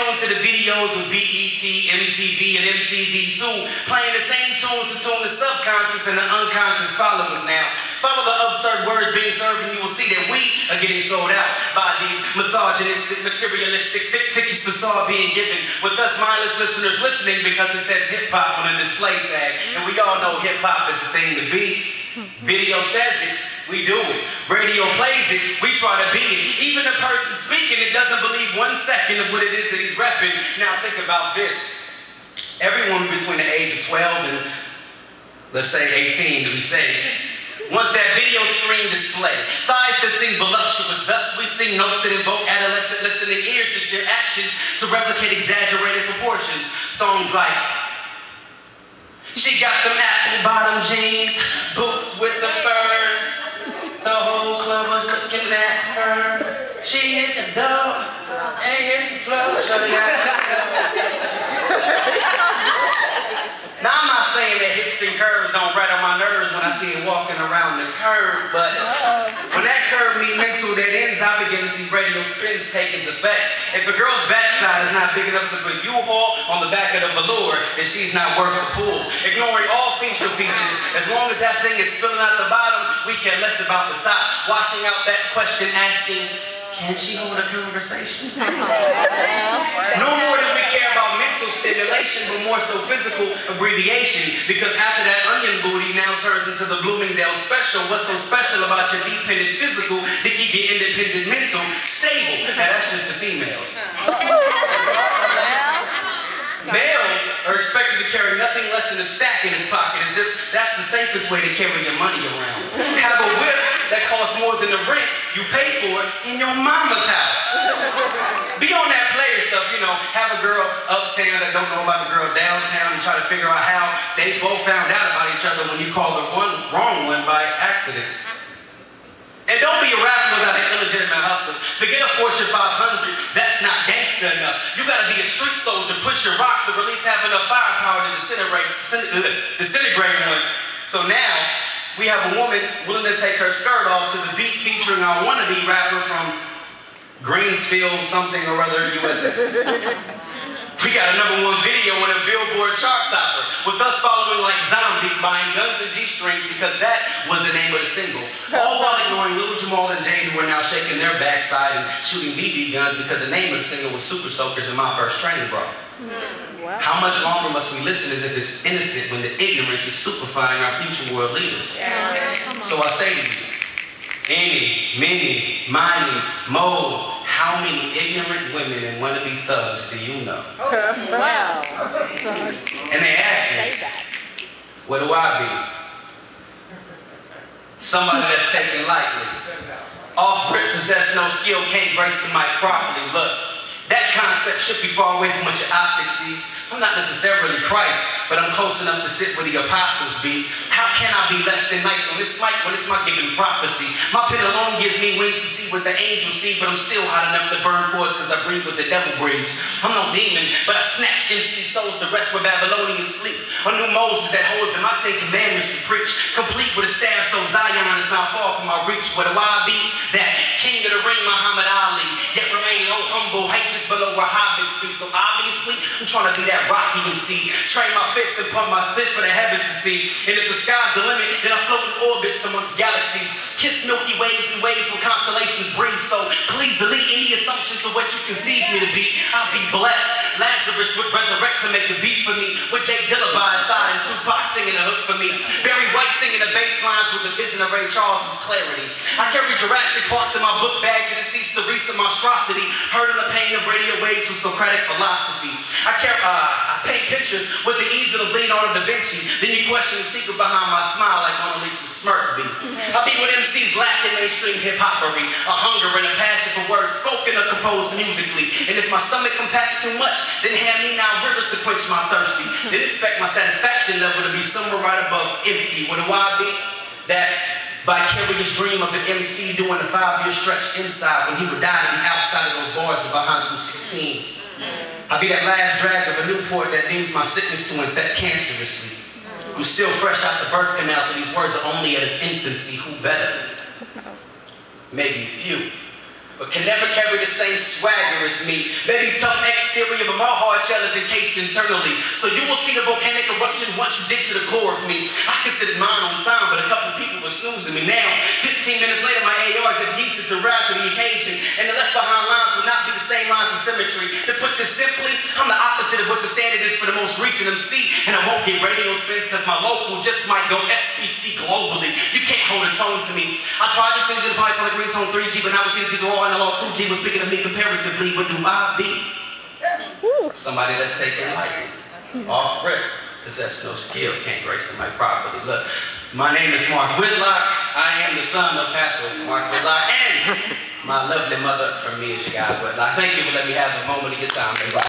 tune to the videos with BET, MTV, and MTV2, playing the same tunes to tune the subconscious and the unconscious followers now. Follow the absurd words being served and you will see that we are getting sold out by these misogynistic, materialistic, fictitious facade being given, with us mindless listeners listening because it says hip-hop on a display tag. And we all know hip-hop is the thing to be. Video says it, we do it. Radio plays it, we try to be it. Even the person speaking it doesn't believe 1 second of what it is that he's repping. Now think about this. Everyone between the age of 12 and, let's say, 18 to be safe, wants that video screen display. Thighs that sing voluptuous, thus we sing notes that invoke adolescent listening ears to steer actions to replicate exaggerated proportions. Songs like, she got them apple bottom jeans, boots with the furs. The whole club was looking at her. She hit the door, she hit the floor. Now I'm not saying that hips and curves don't rattle my nerves when I see it walking around the curb, but when that curve means mental dead ends, I begin to see radio spins take its effect. If a girl's backside is not big enough to put U-Haul on the back of the velour, then she's not worth the pull. Ignoring all features, as long as that thing is spilling out the bottom, we care less about the top. Washing out that question asking, can she hold a conversation? No more do we care about mental stimulation, but more so physical abbreviation. Because after that onion booty now turns into the Bloomingdale special, what's so special about your dependent physical to keep your independent mental stable? Now that's just the females. Males are expected to carry nothing less than a stack in his pocket, as if that's the safest way to carry your money around. Have a whip that costs more than the rent you pay for it in your mama's house. Be on that player stuff, you know, have a girl uptown that don't know about the girl downtown and try to figure out how they both found out about each other when you called the wrong one by accident. And don't be a rapper without an illegitimate hustle. Forget a Fortune 500, that's not gangster enough. You gotta be a street soldier, push your rocks, or at least have enough firepower to disintegrate one. So now, we have a woman willing to take her skirt off to the beat featuring our wannabe rapper from Greensfield something or other, USA. We got a #1 video on a Billboard chart topper, with us following like zombies, buying guns and G-strings because that was the name of the single. All while ignoring Little Jamal and Jane, who are now shaking their backside and shooting BB guns because the name of the single was Super Soakers in My First Training Bra. Wow. How much longer must we listen as if it's innocent when the ignorance is stupefying our future world leaders? Yeah. So I say to you, any, many, miny, mo, how many ignorant women and wannabe thugs do you know? Wow. And they ask me, what do I be? Somebody that's taken lightly. Off-rip, possess no skill, can't brace the mic properly. Look, that concept should be far away from what your optics sees. I'm not necessarily Christ, but I'm close enough to sit where the apostles be. How can I be less than nice on this mic when it's my given prophecy? My pen alone gives me wings to see what the angels see, but I'm still hot enough to burn cords because I breathe what the devil breathes. I'm no demon, but I snatched MC souls to rest where Babylonian sleep. A new Moses that holds him, I take commandments to preach, complete with a staff so Zion is not far from my reach. What do I be? That king of the ring, Muhammad Ali, yet remain low, humble, hate just below where hobbits be. So obviously, I'm trying to be that Rocky MC, train my fists and pump my fists for the heavens to see. And if the sky's the limit, then I float in orbits amongst galaxies. Kiss Milky Ways and waves where constellations breathe. So please delete any assumptions of what you conceive me to be. I'll be blessed. Lazarus would resurrect to make the beat for me, with Jake Dilla by his side and Tupac singing the hook for me. Barry White singing the bass lines with the vision of Ray Charles' clarity. I carry Jurassic Parks in my book bag to decease the recent monstrosity, heard in the pain of radio waves with Socratic philosophy. I paint pictures with the easel of Leonardo da Vinci. Then you question the secret behind my smile like Mona Lisa's smirk be. I be what MCs lack in mainstream hip-hoppery, a hunger and a passion for words spoken or composed musically. And if my stomach compacts too much, then hand me now rivers to quench my thirsty. Then expect my satisfaction level to be somewhere right above empty. What do I be? That vicarious dream of the MC doing a 5-year stretch inside when he would die to be outside of those bars and behind some 16s. I'll be that last drag of a Newport that deems my sickness to infect cancerously. I'm still fresh out the birth canal, so these words are only at its infancy. Who better? Maybe few. but can never carry the same swagger as me. Maybe tough exterior, but my hard shell is encased internally. So you will see the volcanic eruption once you dig to the core of me. I considered mine on time, but a couple people were snoozing me. Now, 15 minutes later, my ARs have yeasted to rise to the occasion, and the left behind lines will not be the same lines of symmetry. To put this simply, I'm the opposite of what the standard is for the most recent MC, and I won't get radio spins because my local just might go SBC globally. You can't hold a tone to me. I tried to sing the device on the ringtone 3G, but now we see that these are all analog 2G. Was speaking of me comparatively, what do I be? Somebody that's taking lightly, off rip, possess no skill, can't grace the mic properly. Look, my name is Mark Whitlock. I am the son of Pastor Mark Whitlock, and my lovely mother, for me, is your guy Whitlock. Thank you for letting me have a moment of your time, everybody.